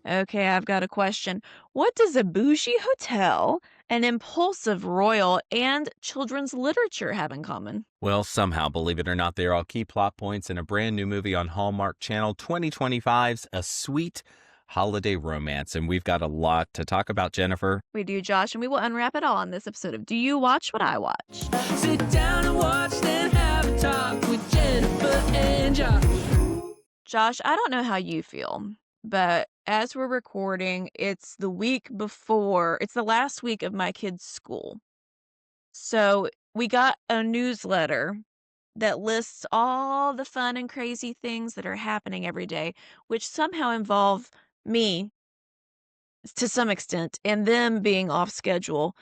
Okay, I've got a question. What does a bougie hotel, an impulsive royal, and children's literature have in common? Well, somehow, believe it or not, they are all key plot points in a brand new movie on Hallmark Channel 2025's A Sweet Holiday Romance. And we've got a lot to talk about, Jennifer. We do, Josh, and we will unwrap it all on this episode of Do You Watch What I Watch? Sit down and watch, then have a talk with Jennifer and Josh. Josh, I don't know how you feel, but as we're recording, it's the week before, it's the last week of my kids' school. So we got a newsletter that lists all the fun and crazy things that are happening every day, which somehow involve me to some extent and them being off schedule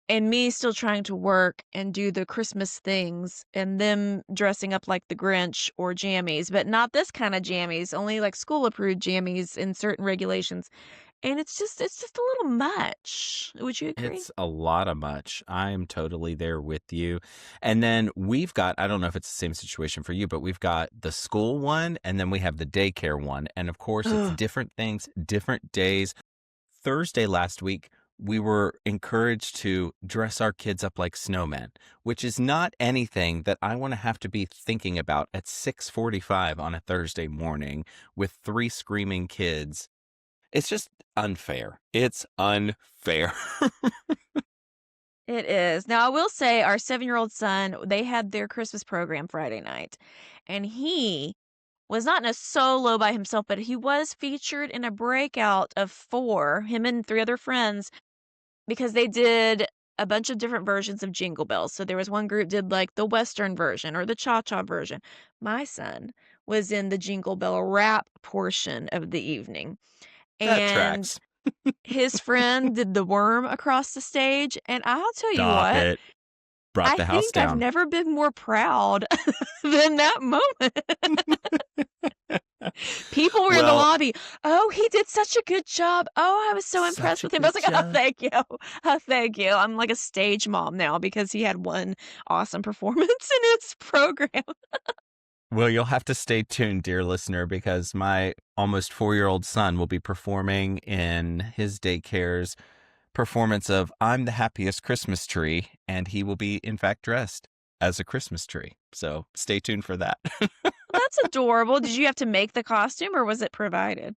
and me still trying to work and do the Christmas things and them dressing up like the Grinch or jammies, but not this kind of jammies, only like school approved jammies in certain regulations. And it's just a little much. Would you agree? It's a lot of much. I'm totally there with you. And then we've got, I don't know if it's the same situation for you, but we've got the school one and then we have the daycare one. And of course, it's Ugh. different things, different days. Thursday last week, we were encouraged to dress our kids up like snowmen, which is not anything that I want to have to be thinking about at 6:45 on a Thursday morning with three screaming kids. It's just unfair. It's unfair. It is. Now, I will say our 7-year-old son, they had their Christmas program Friday night, and he was not in a solo by himself, but he was featured in a breakout of 4, him and 3 other friends, because they did a bunch of different versions of Jingle Bells. So there was one group did like the Western version or the Cha-Cha version. My son was in the Jingle Bell rap portion of the evening. That And tracks. his friend did the worm across the stage. And I'll tell you Stop what, it. Brought I the house think I've down. never been more proud than that moment. People were in the Well, lobby. "Oh, he did such a good job. Oh, I was so impressed such a with him." I was good like, "Oh, job. thank you. Oh, thank you." I'm like a stage mom now because he had one awesome performance in his program. Well, you'll have to stay tuned, dear listener, because my almost 4-year-old son will be performing in his daycare's performance of I'm the Happiest Christmas Tree, and he will be, in fact, dressed as a Christmas tree. So stay tuned for that. That's adorable. Did you have to make the costume or was it provided?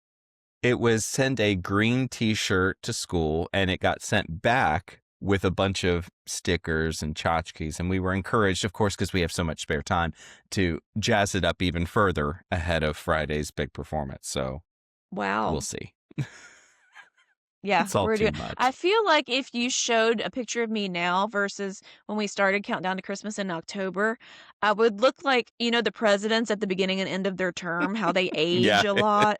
It was send a green t-shirt to school, and it got sent back with a bunch of stickers and tchotchkes. And we were encouraged, of course, because we have so much spare time, to jazz it up even further ahead of Friday's big performance. So we'll Wow. see. Yeah, It's all we're too doing I much. feel like if you showed a picture of me now versus when we started Countdown to Christmas in October, I would look like, the presidents at the beginning and end of their term, how they age Yeah. a lot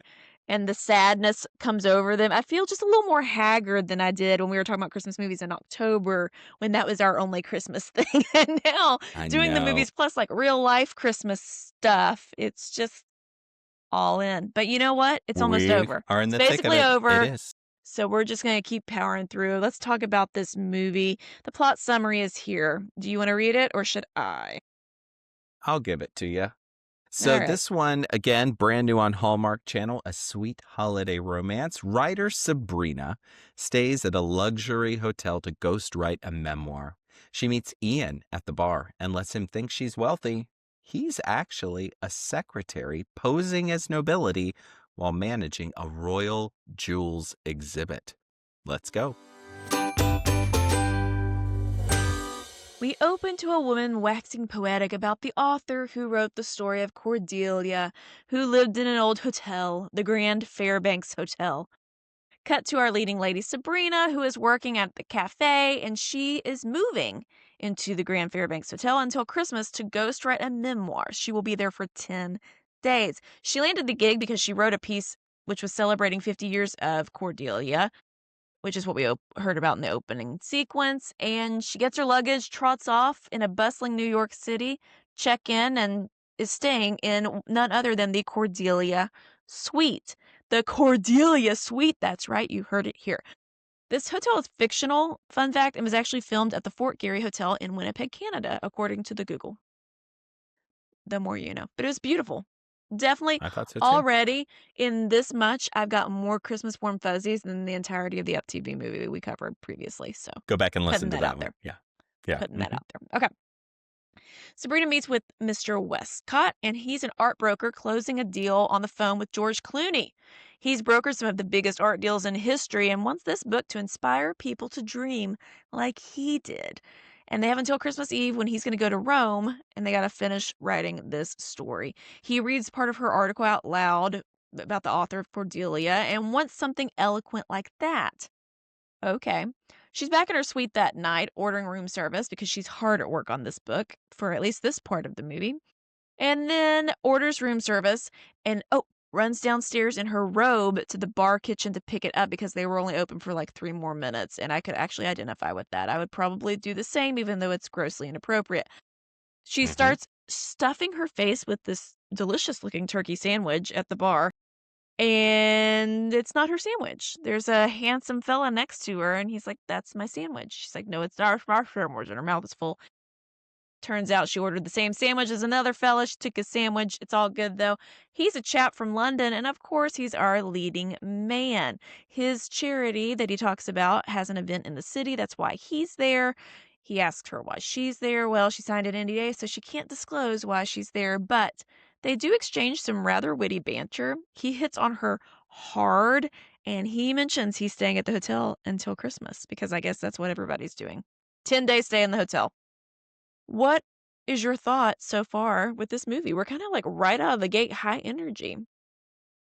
and the sadness comes over them. I feel just a little more haggard than I did when we were talking about Christmas movies in October when that was our only Christmas thing. And now I doing the know. movies plus like real life Christmas stuff, it's just all in. But you know what? It's almost We over. are in It's the thick of basically it. It over. is. So we're just going to keep powering through. Let's talk about this movie. The plot summary is here. Do you want to read it or should I? I'll give it to you. All So right. this one, again, brand new on Hallmark Channel, A Sweet Holiday Romance. Writer Sabrina stays at a luxury hotel to ghostwrite a memoir. She meets Ian at the bar and lets him think she's wealthy. He's actually a secretary posing as nobility while managing a royal jewels exhibit. Let's go. We open to a woman waxing poetic about the author who wrote the story of Cordelia, who lived in an old hotel, the Grand Fairbanks Hotel. Cut to our leading lady, Sabrina, who is working at the cafe, and she is moving into the Grand Fairbanks Hotel until Christmas to ghostwrite a memoir. She will be there for 10 days. She landed the gig because she wrote a piece which was celebrating 50 years of Cordelia, which is what we heard about in the opening sequence. And she gets her luggage, trots off in a bustling New York City, check in, and is staying in none other than the Cordelia Suite. The Cordelia Suite, that's right, you heard it here. This hotel is fictional, fun fact, and was actually filmed at the Fort Garry Hotel in Winnipeg, Canada, according to the Google. The more you know. But it was beautiful. Definitely I thought so too. already in this much, I've got more Christmas warm fuzzies than the entirety of the Up TV movie we covered previously, so Go back and putting listen to that that out one. there, Yeah. Yeah. putting that Mhm. out there. Okay. Sabrina meets with Mr. Westcott, and he's an art broker closing a deal on the phone with George Clooney. He's brokered some of the biggest art deals in history and wants this book to inspire people to dream like he did. And they have until Christmas Eve when he's going to go to Rome, and they got to finish writing this story. He reads part of her article out loud about the author of Cordelia and wants something eloquent like that. Okay. She's back in her suite that night, ordering room service because she's hard at work on this book for at least this part of the movie. And then orders room service and, oh, runs downstairs in her robe to the bar kitchen to pick it up because they were only open for like 3 more minutes. And I could actually identify with that. I would probably do the same, even though it's grossly inappropriate. She Mhm. starts stuffing her face with this delicious looking turkey sandwich at the bar, and it's not her sandwich. There's a handsome fella next to her, and he's like, "That's my sandwich." She's like, "No, it's not our sandwich," and her mouth is full. Turns out she ordered the same sandwich as another fella. She took his sandwich. It's all good though. He's a chap from London, and of course, he's our leading man. His charity that he talks about has an event in the city. That's why he's there. He asked her why she's there. Well, she signed an NDA, so she can't disclose why she's there, but they do exchange some rather witty banter. He hits on her hard, and he mentions he's staying at the hotel until Christmas because I guess that's what everybody's doing. 10-day stay in the hotel. What is your thought so far with this movie? We're kinda, like, right out of the gate, high energy.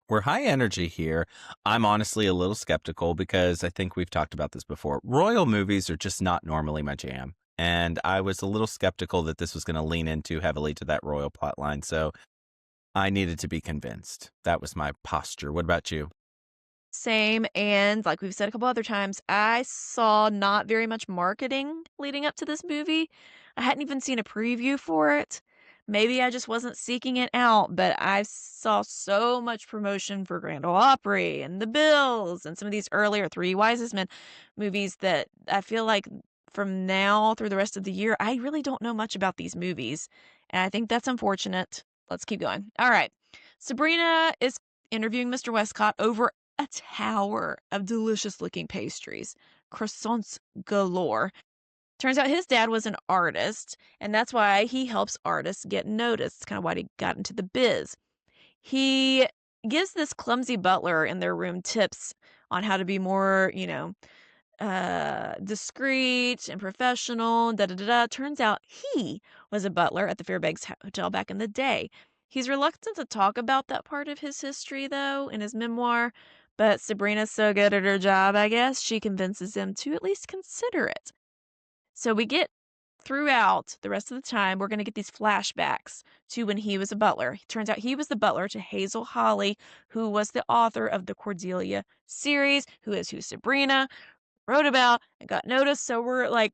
We're high energy here. I'm honestly a little skeptical because I think we've talked about this before. Royal movies are just not normally my jam. And I was a little skeptical that this was going to lean in too heavily to that royal plotline. So I needed to be convinced. That was my posture. What about you? Same, and like we've said a couple other times, I saw not very much marketing leading up to this movie. I hadn't even seen a preview for it. Maybe I just wasn't seeking it out, but I saw so much promotion for Grand Ole Opry and The Bills and some of these earlier Three Wisest Men movies that I feel like from now through the rest of the year, I really don't know much about these movies. And I think that's unfortunate. Let's keep going. All right. Sabrina is interviewing Mr. Westcott over a tower of delicious looking pastries, croissants galore. Turns out his dad was an artist, and that's why he helps artists get noticed. It's kind of why he got into the biz. He gives this clumsy butler in their room tips on how to be more, discreet and professional, da da da da. Turns out he was a butler at the Fairbanks Hotel back in the day. He's reluctant to talk about that part of his history, though, in his memoir, but Sabrina's so good at her job, I guess, she convinces him to at least consider it. So we get throughout the rest of the time, we're going to get these flashbacks to when he was a butler. It turns out he was the butler to Hazel Holly, who was the author of the Cordelia series, who Sabrina wrote about and got noticed. So we're like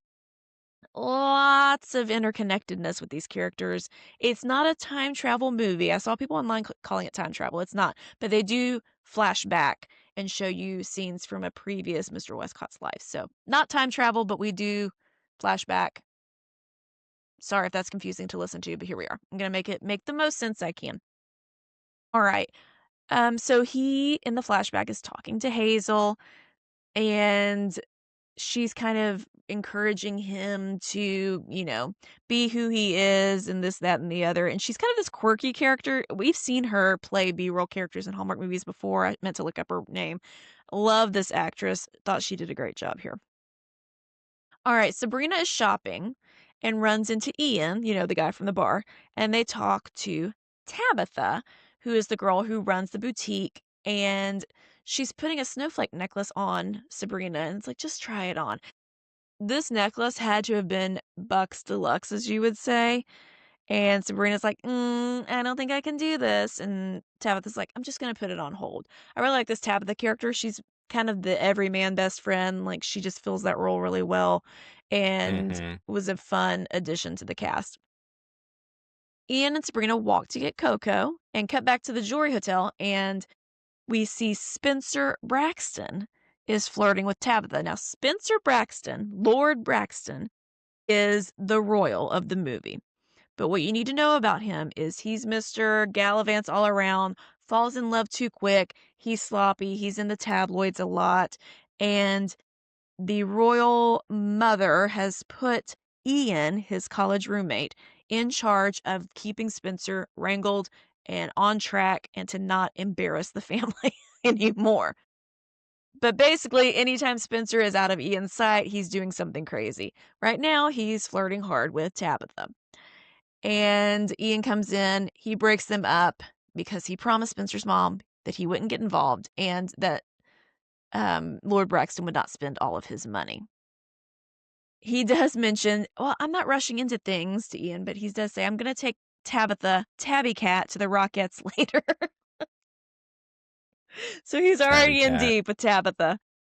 lots of interconnectedness with these characters. It's not a time travel movie. I saw people online calling it time travel. It's not, but they do flash back and show you scenes from a previous Mr. Westcott's life. So not time travel, but we do flashback. Sorry if that's confusing to listen to, but here we are. I'm gonna make the most sense I can. All right. So he in the flashback is talking to Hazel, and she's kind of encouraging him to, be who he is and this, that, and the other. And she's kind of this quirky character. We've seen her play B-roll characters in Hallmark movies before. I meant to look up her name. Love this actress. Thought she did a great job here. All right, Sabrina is shopping and runs into Ian, the guy from the bar, and they talk to Tabitha, who is the girl who runs the boutique, and she's putting a snowflake necklace on Sabrina, and it's like, just try it on. This necklace had to have been bucks deluxe, as you would say, and Sabrina's like, I don't think I can do this," and Tabitha's like, "I'm just gonna put it on hold." I really like this Tabitha character. She's kind of the everyman best friend, like, she just fills that role really well and Hmm. was a fun addition to the cast. Ian and Sabrina walk to get cocoa and cut back to the jewelry hotel, and we see Spencer Braxton is flirting with Tabitha. Now, Spencer Braxton, Lord Braxton, is the royal of the movie. But what you need to know about him is he's Mr. Gallivants all around, falls in love too quick, he's sloppy, he's in the tabloids a lot, and the royal mother has put Ian, his college roommate, in charge of keeping Spencer wrangled and on track and to not embarrass the family anymore. But basically, anytime Spencer is out of Ian's sight, he's doing something crazy. Right now, he's flirting hard with Tabitha. And Ian comes in, he breaks them up because he promised Spencer's mom that he wouldn't get involved and that Lord Braxton would not spend all of his money. He does mention, well, I'm not rushing into things to Ian, but he does say, I'm going to take Tabitha, Tabby Cat, to the Rockettes later. So he's Tabby already in cat. deep with Tabitha.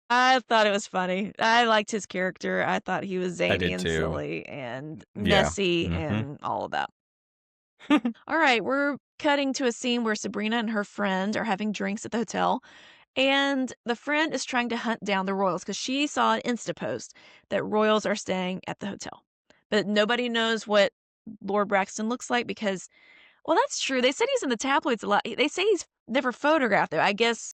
I thought it was funny. I liked his character. I thought he was I zany did and too. silly and Yeah. messy Mhm. and all of that. All right, we're cutting to a scene where Sabrina and her friend are having drinks at the hotel, and the friend is trying to hunt down the Royals because she saw an Insta post that Royals are staying at the hotel. But nobody knows what Lord Braxton looks like because, well, that's true. They said he's in the tabloids a lot. They say he's never photographed there. I guess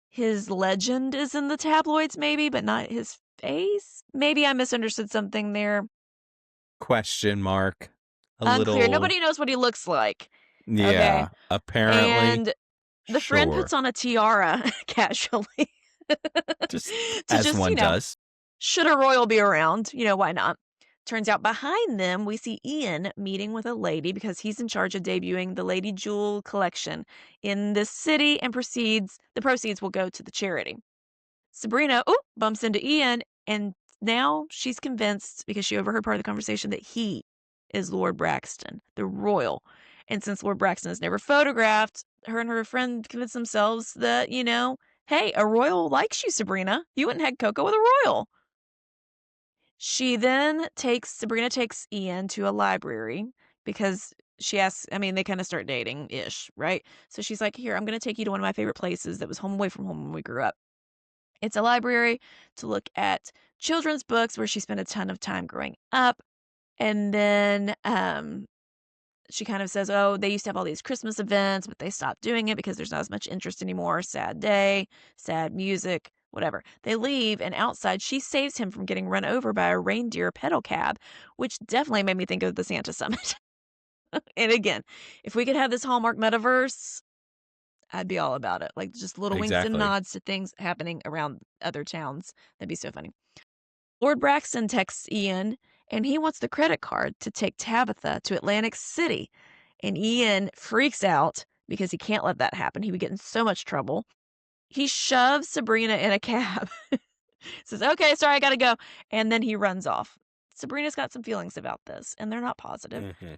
his legend is in the tabloids, maybe, but not his face. Maybe I misunderstood something there. Question mark. A Unclear. little. Nobody knows what he looks like. Okay. Yeah. Apparently. And the friend Sure. puts on a tiara casually Just to as just, one does. should a royal be around, why not? Turns out behind them, we see Ian meeting with a lady because he's in charge of debuting the Lady Jewel collection in this city and the proceeds will go to the charity. Sabrina, bumps into Ian, and now she's convinced because she overheard part of the conversation that he is Lord Braxton, the royal. And since Lord Braxton is never photographed, her and her friend convince themselves that, hey, a royal likes you, Sabrina. You went and had cocoa with a royal. Sabrina takes Ian to a library because she asks, they kind of start dating ish, right? So she's like, here, I'm going to take you to one of my favorite places that was home away from home when we grew up. It's a library to look at children's books where she spent a ton of time growing up. And then she kind of says, oh, they used to have all these Christmas events, but they stopped doing it because there's not as much interest anymore. Sad day, sad music, whatever. They leave, and outside, she saves him from getting run over by a reindeer pedal cab, which definitely made me think of the Santa Summit. And again, if we could have this Hallmark metaverse, I'd be all about it. Like just little winks and Exactly. nods to things happening around other towns. That'd be so funny. Lord Braxton texts Ian and he wants the credit card to take Tabitha to Atlantic City. And Ian freaks out because he can't let that happen. He would get in so much trouble. He shoves Sabrina in a cab, says, okay, sorry, I gotta go. And then he runs off. Sabrina's got some feelings about this, and they're not positive. Mhm.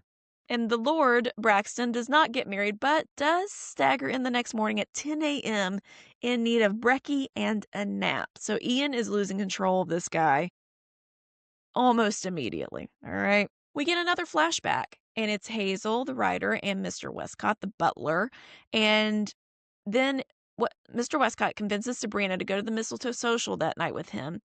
And the Lord Braxton does not get married, but does stagger in the next morning at 10 a.m. in need of brekkie and a nap. So Ian is losing control of this guy almost immediately. All right. We get another flashback, and it's Hazel, the writer, and Mr. Westcott, the butler. And then what Mr. Westcott convinces Sabrina to go to the mistletoe social that night with him.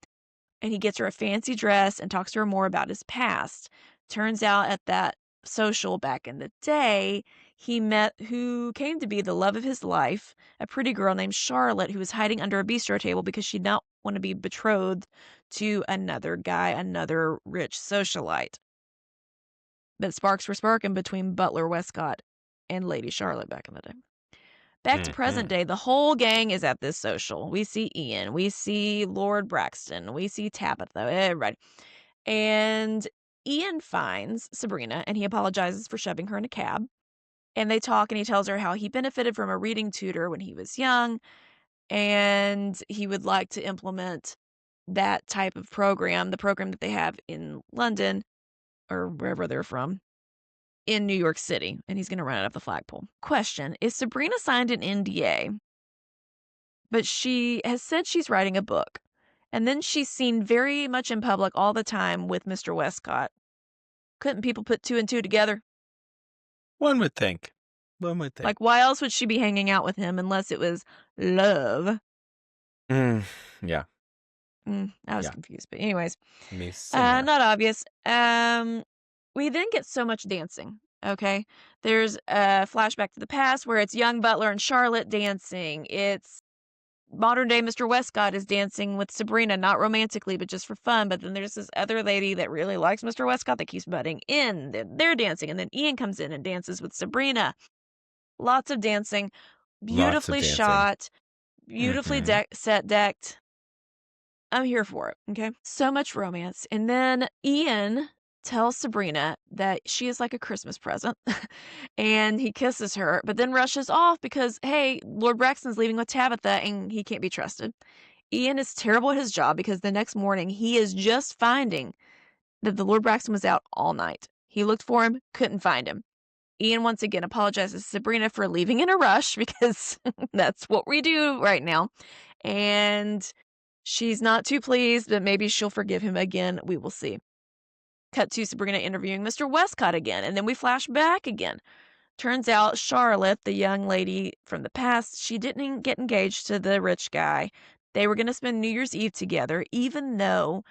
And he gets her a fancy dress and talks to her more about his past. Turns out at that social back in the day, he met who came to be the love of his life, a pretty girl named Charlotte who was hiding under a bistro table because she did not want to be betrothed to another guy, another rich socialite. But sparks were sparking between Butler Westcott and Lady Charlotte back in the day. Back to present Mhm. day, the whole gang is at this social. We see Ian, we see Lord Braxton, we see Tabitha, everybody. And Ian finds Sabrina and he apologizes for shoving her in a cab. And they talk and he tells her how he benefited from a reading tutor when he was young and he would like to implement that type of program, the program that they have in London or wherever they're from, in New York City. And he's going to run it up the flagpole. Question: is Sabrina signed an NDA? But she has said she's writing a book. And then she's seen very much in public all the time with Mr. Westcott. Couldn't people put two and two together? One would think. One would think. Like, why else would she be hanging out with him unless it was love? Mm, yeah. I was Yeah. confused. But anyways, Me, same here. not obvious. We then get so much dancing, okay? There's a flashback to the past where it's young Butler and Charlotte dancing. It's modern day Mr. Westcott is dancing with Sabrina, not romantically, but just for fun. But then there's this other lady that really likes Mr. Westcott that keeps butting in. They're dancing, and then Ian comes in and dances with Sabrina. Lots of dancing, Lots of beautifully dancing. shot, beautifully Mhm. set decked. I'm here for it, okay? So much romance. And then Ian tells Sabrina that she is like a Christmas present, and he kisses her, but then rushes off because, hey, Lord Braxton's leaving with Tabitha and he can't be trusted. Ian is terrible at his job because the next morning he is just finding that the Lord Braxton was out all night. He looked for him, couldn't find him. Ian once again apologizes to Sabrina for leaving in a rush because that's what we do right now. And she's not too pleased, but maybe she'll forgive him again. We will see. Cut to Sabrina interviewing Mr. Westcott again, and then we flash back again. Turns out Charlotte, the young lady from the past, she didn't get engaged to the rich guy. They were going to spend New Year's Eve together, even though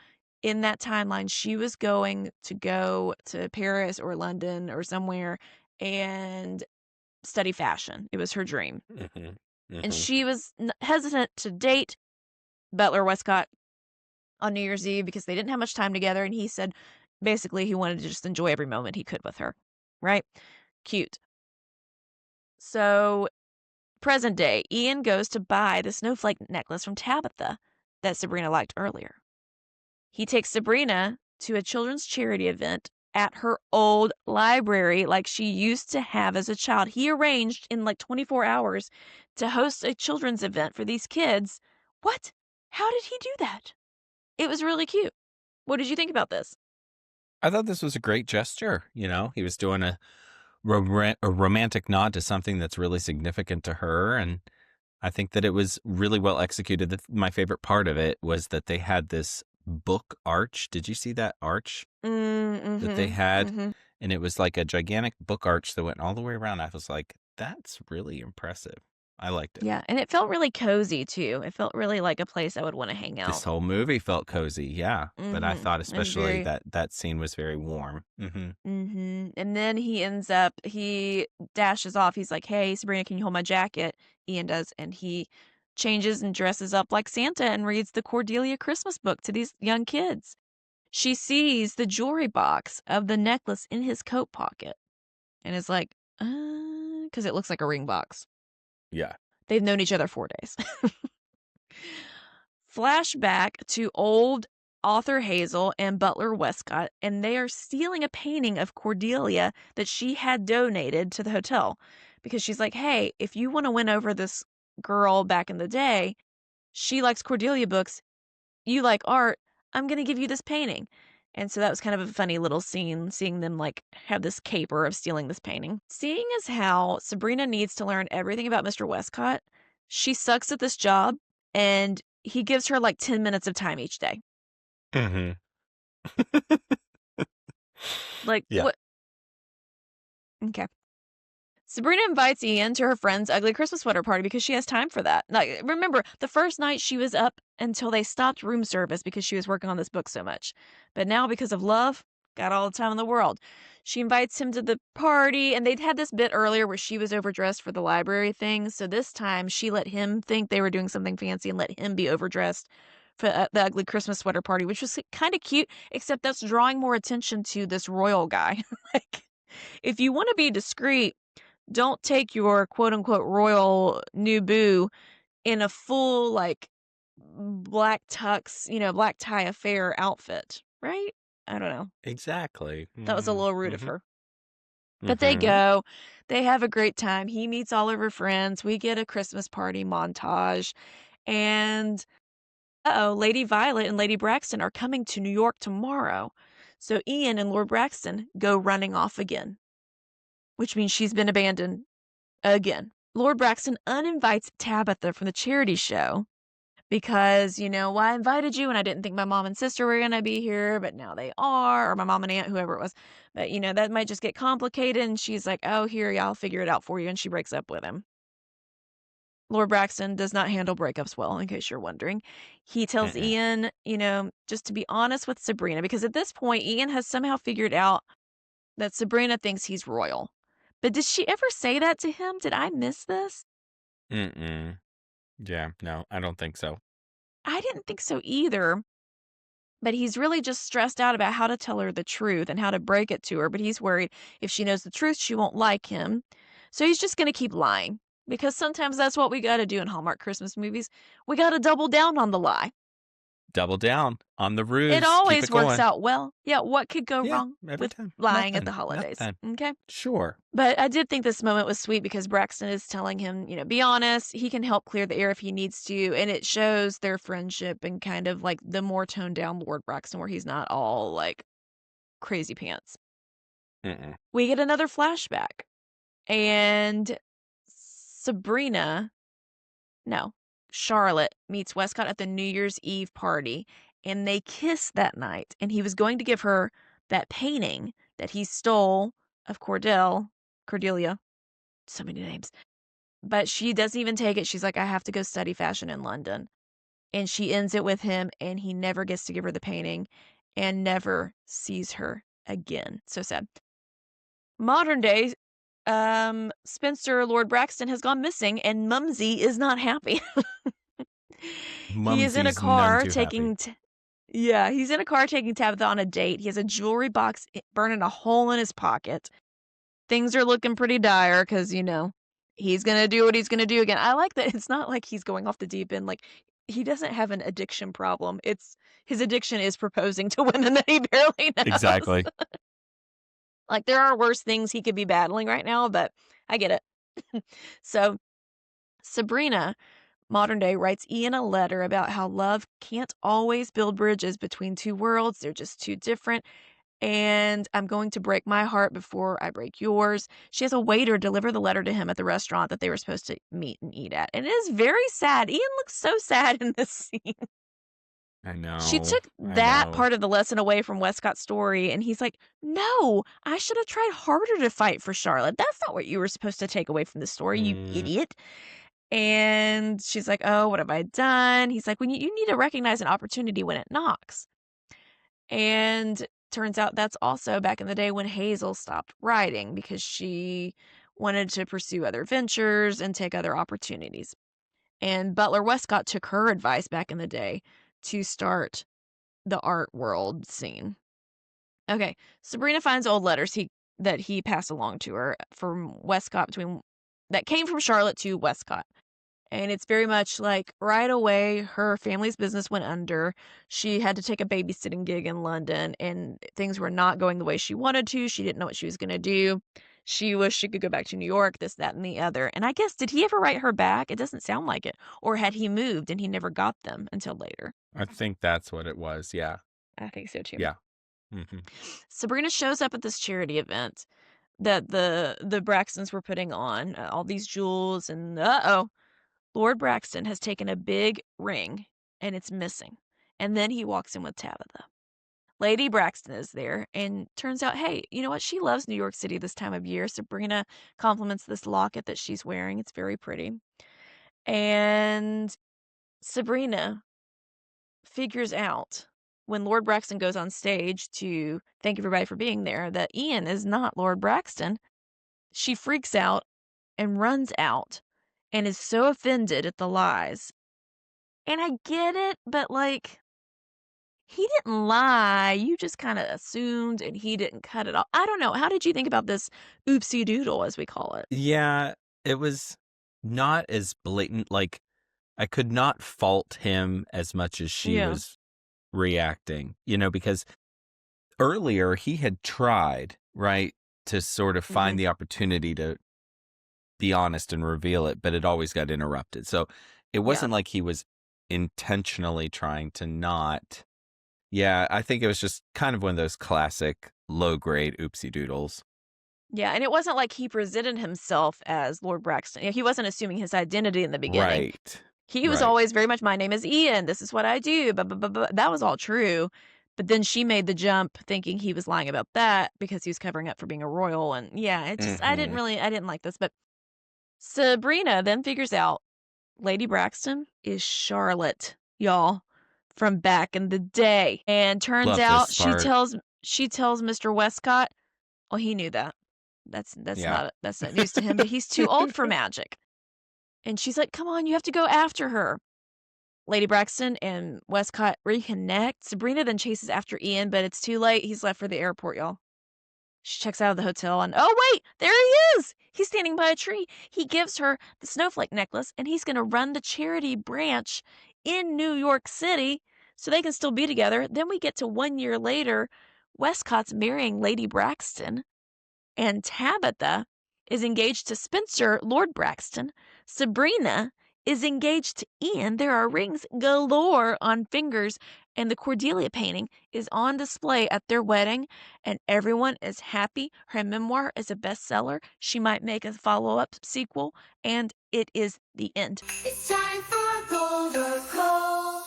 in that timeline she was going to go to Paris or London or somewhere and study fashion. It was her dream. Mhm. And Mhm. she was hesitant to date Butler Westcott on New Year's Eve because they didn't have much time together. And he said basically he wanted to just enjoy every moment he could with her. Right? Cute. So, present day, Ian goes to buy the snowflake necklace from Tabitha that Sabrina liked earlier. He takes Sabrina to a children's charity event at her old library like she used to have as a child. He arranged in like 24 hours to host a children's event for these kids. What? How did he do that? It was really cute. What did you think about this? I thought this was a great gesture. He was doing a romantic nod to something that's really significant to her, and I think that it was really well executed. My favorite part of it was that they had this book arch. Did you see that arch that they Mm-hmm. had? Mm-hmm. And it was like a gigantic book arch that went all the way around. I was like, that's really impressive. I liked it. Yeah, and it felt really cozy too. It felt really like a place I would want to hang This out. whole movie felt cozy, yeah. But I thought And especially very that scene was very warm. And then he dashes off. He's like, "Hey, Sabrina, can you hold my jacket?" Ian does, and he changes and dresses up like Santa and reads the Cordelia Christmas book to these young kids. She sees the jewelry box of the necklace in his coat pocket and is like, because it looks like a ring box. Yeah. They've known each other 4 days. Flashback to old author Hazel and Butler Westcott, and they are stealing a painting of Cordelia that she had donated to the hotel because she's like, hey, if you want to win over this girl back in the day, she likes Cordelia books, you like art, I'm going to give you this painting. And so that was kind of a funny little scene, seeing them like have this caper of stealing this painting. Seeing as how Sabrina needs to learn everything about Mr. Westcott, she sucks at this job and he gives her like 10 minutes of time each day. Mhm. Like, Yeah. what? Okay. Sabrina invites Ian to her friend's ugly Christmas sweater party because she has time for that. Like, remember, the first night she was up until they stopped room service because she was working on this book so much. But now, because of love, got all the time in the world. She invites him to the party, and they'd had this bit earlier where she was overdressed for the library thing. So this time, she let him think they were doing something fancy and let him be overdressed for the ugly Christmas sweater party, which was kind of cute, except that's drawing more attention to this royal guy. Like, if you want to be discreet, don't take your quote unquote royal new boo in a full like black tux, black tie affair outfit, right? I don't know. Exactly. That was a Mhm. little rude of Mhm. her. But they Mhm. go, they have a great time. He meets all of her friends. We get a Christmas party montage. And Lady Violet and Lady Braxton are coming to New York tomorrow. So Ian and Lord Braxton go running off again, which means she's been abandoned again. Lord Braxton uninvites Tabitha from the charity show because, well, I invited you and I didn't think my mom and sister were going to be here, but now they are, or my mom and aunt, whoever it was. But, that might just get complicated. And she's like, oh, here, yeah, I'll figure it out for you. And she breaks up with him. Lord Braxton does not handle breakups well, in case you're wondering. He tells Mm-mm. Ian, just to be honest with Sabrina, because at this point, Ian has somehow figured out that Sabrina thinks he's royal. But did she ever say that to him? Did I miss this? Mm-mm. Yeah, no, I don't think so. I didn't think so either. But he's really just stressed out about how to tell her the truth and how to break it to her. But he's worried if she knows the truth, she won't like him. So he's just going to keep lying because sometimes that's what we got to do in Hallmark Christmas movies. We got to double down on the lie. Double down on the It ruse. Keep always it works going. out well. Yeah, what could go Yeah, wrong every with time. lying at the Nothing. holidays? Nothing. Okay. Sure. But I did think this moment was sweet because Braxton is telling him, be honest. He can help clear the air if he needs to. And it shows their friendship and kind of like the more toned down Lord Braxton, where he's not all like crazy pants. Mm-mm. We get another flashback. And Sabrina, no, Charlotte meets Westcott at the New Year's Eve party. And they kiss that night. And he was going to give her that painting that he stole of Cordelia. So many names. But she doesn't even take it. She's like, I have to go study fashion in London. And she ends it with him, and he never gets to give her the painting and never sees her again. So sad. Modern day, Spencer Lord Braxton has gone missing, and Mumsy is not happy. He is in a Mumsy's none car too happy. taking he's in a car taking Tabitha on a date. He has a jewelry box burning a hole in his pocket. Things are looking pretty dire because, he's going to do what he's going to do again. I like that it's not like he's going off the deep end. Like, he doesn't have an addiction problem. His addiction is proposing to women that he barely knows. Exactly. Like, there are worse things he could be battling right now, but I get it. So, Sabrina, modern day, writes Ian a letter about how love can't always build bridges between two worlds. They're just too different. And I'm going to break my heart before I break yours. She has a waiter deliver the letter to him at the restaurant that they were supposed to meet and eat at. And it is very sad. Ian looks so sad in this scene. I know. She took I that know. part of the lesson away from Westcott's story. And he's like, no, I should have tried harder to fight for Charlotte. That's not what you were supposed to take away from the story, you idiot. And she's like, oh, what have I done? He's like, when you need to recognize an opportunity when it knocks. And turns out that's also back in the day when Hazel stopped writing because she wanted to pursue other ventures and take other opportunities. And Butler Westcott took her advice back in the day to start the art world scene. Okay, Sabrina finds old letters that he passed along to her from Westcott that came from Charlotte to Westcott. And it's very much like right away, her family's business went under. She had to take a babysitting gig in London, and things were not going the way she wanted to. She didn't know what she was going to do. She wished she could go back to New York, this, that, and the other. And I guess, did he ever write her back? It doesn't sound like it. Or had he moved and he never got them until later? I think that's what it was. Yeah. I think so too. Yeah. Mm-hmm. Sabrina shows up at this charity event that the Braxtons were putting on, all these jewels, and Lord Braxton has taken a big ring and it's missing. And then he walks in with Tabitha. Lady Braxton is there and turns out, hey, you know what? She loves New York City this time of year. Sabrina compliments this locket that she's wearing. It's very pretty. And Sabrina figures out when Lord Braxton goes on stage to thank everybody for being there that Ian is not Lord Braxton. She freaks out and runs out and is so offended at the lies. And I get it, but he didn't lie. You just kind of assumed and he didn't cut it off. I don't know. How did you think about this oopsie doodle, as we call it? Yeah, it was not as blatant. Like, I could not fault him as much as she was reacting, because earlier he had tried, right, to sort of find the opportunity to be honest and reveal it, but it always got interrupted. So it wasn't like he was intentionally trying to not. Yeah, I think it was just kind of one of those classic low-grade oopsie doodles. Yeah, and it wasn't like he presented himself as Lord Braxton. He wasn't assuming his identity in the beginning. Right. He was always very much, my name is Ian, this is what I do, but that was all true. But then she made the jump thinking he was lying about that because he was covering up for being a royal. And it just, I didn't like this. But Sabrina then figures out Lady Braxton is Charlotte, y'all, from back in the day. And turns Love out this part. she tells Mr. Westcott, Well, he knew that. That's Yeah. not that's not news to him, but he's too old for magic. And she's like, "Come on, you have to go after her." Lady Braxton and Westcott reconnect. Sabrina then chases after Ian, but it's too late. He's left for the airport, y'all. She checks out of the hotel and, oh, wait, there he is. He's standing by a tree. He gives her the snowflake necklace, and he's going to run the charity branch in New York City so they can still be together. Then we get to 1 year later. Westcott's marrying Lady Braxton, and Tabitha is engaged to Spencer, Lord Braxton. Sabrina is engaged to Ian. There are rings galore on fingers, and the Cordelia painting is on display at their wedding, and everyone is happy. Her memoir is a bestseller. She might make a follow-up sequel, and it is the end. It's time for gold or coal.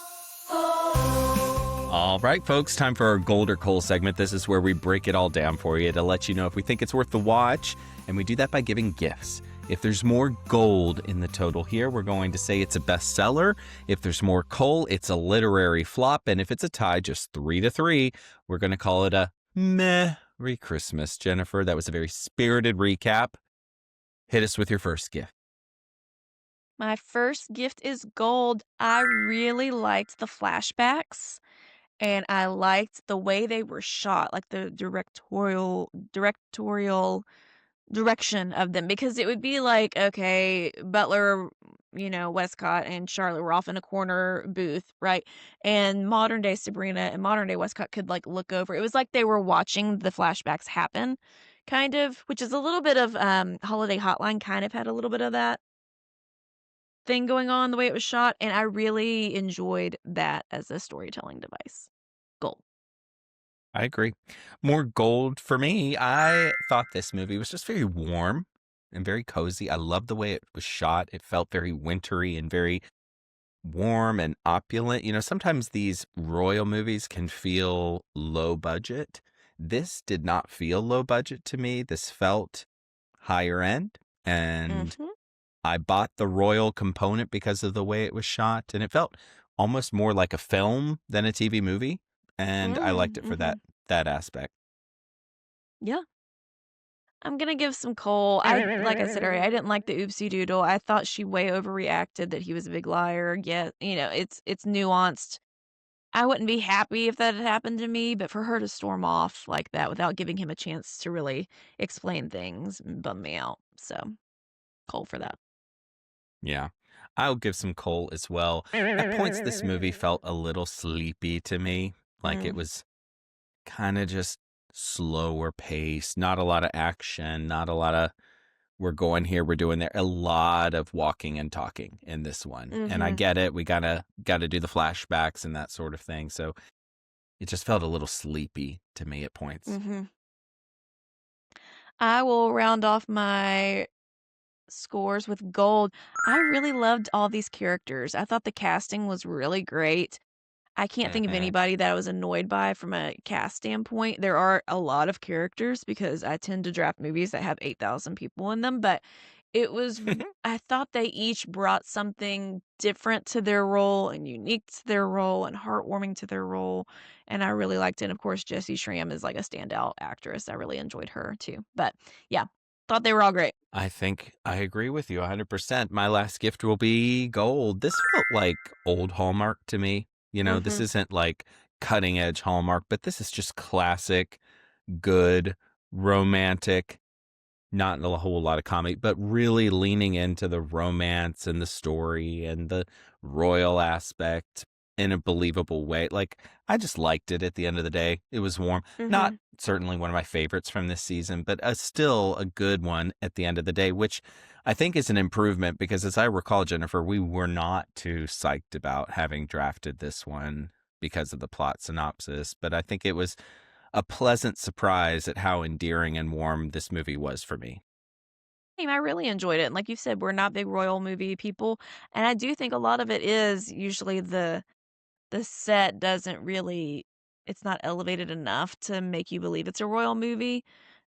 All right, folks, time for our Gold or Coal segment. This is where we break it all down for you to let you know if we think it's worth the watch, and we do that by giving gifts. If there's more gold in the total here, we're going to say it's a bestseller. If there's more coal, it's a literary flop. And if it's a tie, just 3-3, we're going to call it a Merry Christmas. Jennifer, that was a very spirited recap. Hit us with your first gift. My first gift is gold. I really liked the flashbacks. And I liked the way they were shot, like the directorial direction of them, because it would be like, okay, Butler, Westcott and Charlotte were off in a corner booth, right? And modern day Sabrina and modern day Westcott could like look over. It was like they were watching the flashbacks happen, kind of, which is a little bit of Holiday Hotline kind of had a little bit of that thing going on the way it was shot, and I really enjoyed that as a storytelling device. Gold. I agree. More gold for me. I thought this movie was just very warm and very cozy. I loved the way it was shot. It felt very wintry and very warm and opulent. Sometimes these royal movies can feel low budget. This did not feel low budget to me. This felt higher end, and Mhm. I bought the royal component because of the way it was shot, and it felt almost more like a film than a TV movie, and I liked it for that Mhm. that aspect. Yeah. I'm gonna give some coal. Like I said earlier, I didn't like the oopsie doodle. I thought she way overreacted that he was a big liar. Yeah, it's nuanced. I wouldn't be happy if that had happened to me, but for her to storm off like that without giving him a chance to really explain things bummed me out. So, coal for that. Yeah. I'll give some coal as well. At points, this movie felt a little sleepy to me. Like it Mm. was kind of just slower pace, not a lot of action, not a lot of we're going here, we're doing there. A lot of walking and talking in this one. And I Mhm. get it. We gotta do the flashbacks and that sort of thing. So it just felt a little sleepy to me at points. Mhm. I will round off my scores with gold. I really loved all these characters. I thought the casting was really great. I can't think of Hmm. anybody that I was annoyed by from a cast standpoint. There are a lot of characters because I tend to draft movies that have 8,000 people in them, but I thought they each brought something different to their role and unique to their role and heartwarming to their role. And I really liked it. And of course, Jessie Schramm is like a standout actress. I really enjoyed her too. But yeah, thought they were all great. I think I agree with you 100%. My last gift will be gold. This felt like old Hallmark to me. This Hmm. isn't like cutting edge Hallmark, but this is just classic, good, romantic, not a whole lot of comedy, but really leaning into the romance and the story and the royal aspect in a believable way. Like, I just liked it at the end of the day. It was warm. Not Hmm. certainly one of my favorites from this season, but still a good one at the end of the day, which I think is an improvement because, as I recall, Jennifer, we were not too psyched about having drafted this one because of the plot synopsis, but I think it was a pleasant surprise at how endearing and warm this movie was for me. I really enjoyed it. And like you said, we're not big royal movie people. And I do think a lot of it is usually the set doesn't really it's not elevated enough to make you believe it's a royal movie.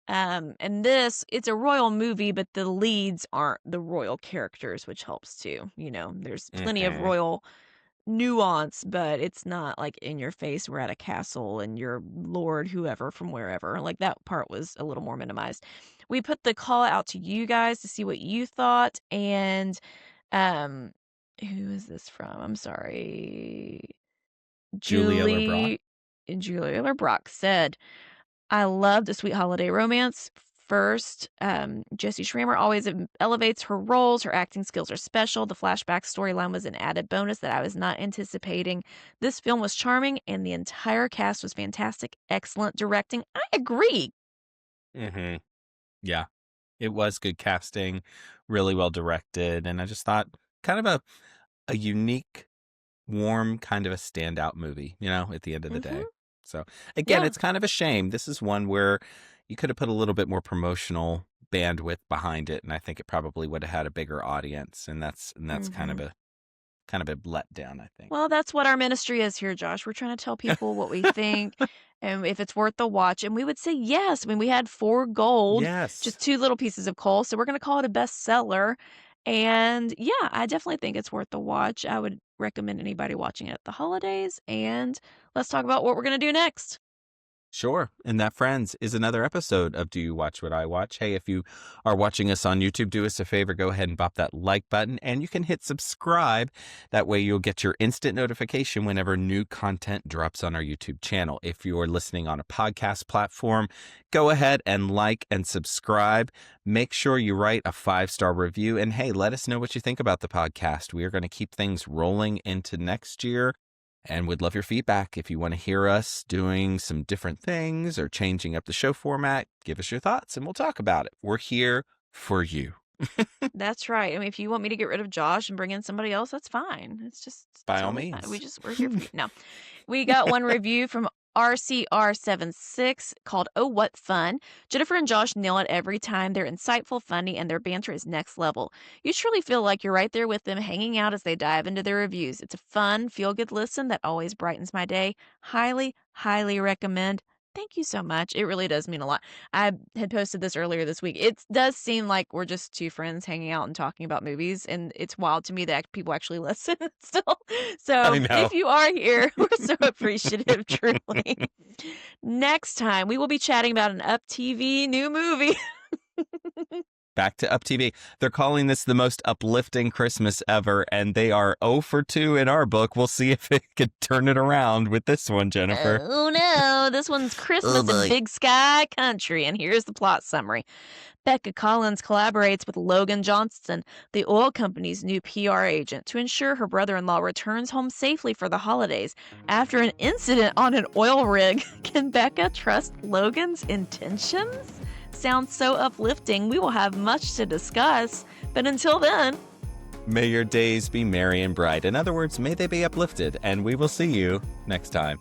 And this, it's a royal movie, but the leads aren't the royal characters, which helps too. There's plenty of Hmm. royal nuance, but it's not like in your face. We're at a castle and you're Lord whoever from wherever. Like that part was a little more minimized. We put the call out to you guys to see what you thought. And um who is this from? I'm sorry. Julia LeBrock. Julia Lerbrock said, I loved A Sweet Holiday Romance. First, Jessie Schrammer always elevates her roles. Her acting skills are special. The flashback storyline was an added bonus that I was not anticipating. This film was charming, and the entire cast was fantastic. Excellent directing. I agree. Mm-hmm. Yeah, it was good casting, really well directed, and I just thought kind of a unique, warm, kind of a standout movie, at the end of the Mm-hmm. day. So again, Yeah. it's kind of a shame. This is one where you could have put a little bit more promotional bandwidth behind it, and I think it probably would have had a bigger audience, and that's Mm-hmm. kind of a letdown, I think. Well, that's what our ministry is here, Josh. We're trying to tell people what we think and if it's worth the watch. And we would say yes. I mean, we had 4 gold, Yes. just 2 little pieces of coal. So we're going to call it a bestseller. And yeah, I definitely think it's worth the watch. I would recommend anybody watching it at the holidays. And let's talk about what we're going to do next. Sure. And that, friends, is another episode of Do You Watch What I Watch? Hey, if you are watching us on YouTube, do us a favor, go ahead and bop that like button, and you can hit subscribe. That way you'll get your instant notification whenever new content drops on our YouTube channel. If you're listening on a podcast platform, go ahead and like and subscribe. Make sure you write a 5-star review, and hey, let us know what you think about the podcast. We are going to keep things rolling into next year. And we'd love your feedback. If you want to hear us doing some different things or changing up the show format, give us your thoughts and we'll talk about it. We're here for you. That's right. I mean, if you want me to get rid of Josh and bring in somebody else, that's fine. It's just By all totally fine. means. We're here for you. No. We got one review from RCR76 called Oh What Fun. Jennifer and Josh nail it every time. They're insightful, funny, and their banter is next level. You truly feel like you're right there with them, hanging out as they dive into their reviews. It's a fun, feel-good listen that always brightens my day. Highly, highly recommend. Thank you so much. It really does mean a lot. I had posted this earlier this week. It does seem like we're just 2 friends hanging out and talking about movies, and it's wild to me that people actually listen still. I So know. if you are here, we're so appreciative, truly. Next time, we will be chatting about an Up TV new movie. Back to Up TV. They're calling this the most uplifting Christmas ever, and they are 0 for 2 in our book. We'll see if it could turn it around with this one, Jennifer. Oh no, this one's Christmas in Big Sky Country, and here's the plot summary. Becca Collins collaborates with Logan Johnston, the oil company's new PR agent, to ensure her brother-in-law returns home safely for the holidays. After an incident on an oil rig, can Becca trust Logan's intentions? Sounds so uplifting. We will have much to discuss. But until then, may your days be merry and bright. In other words, may they be uplifted. And we will see you next time.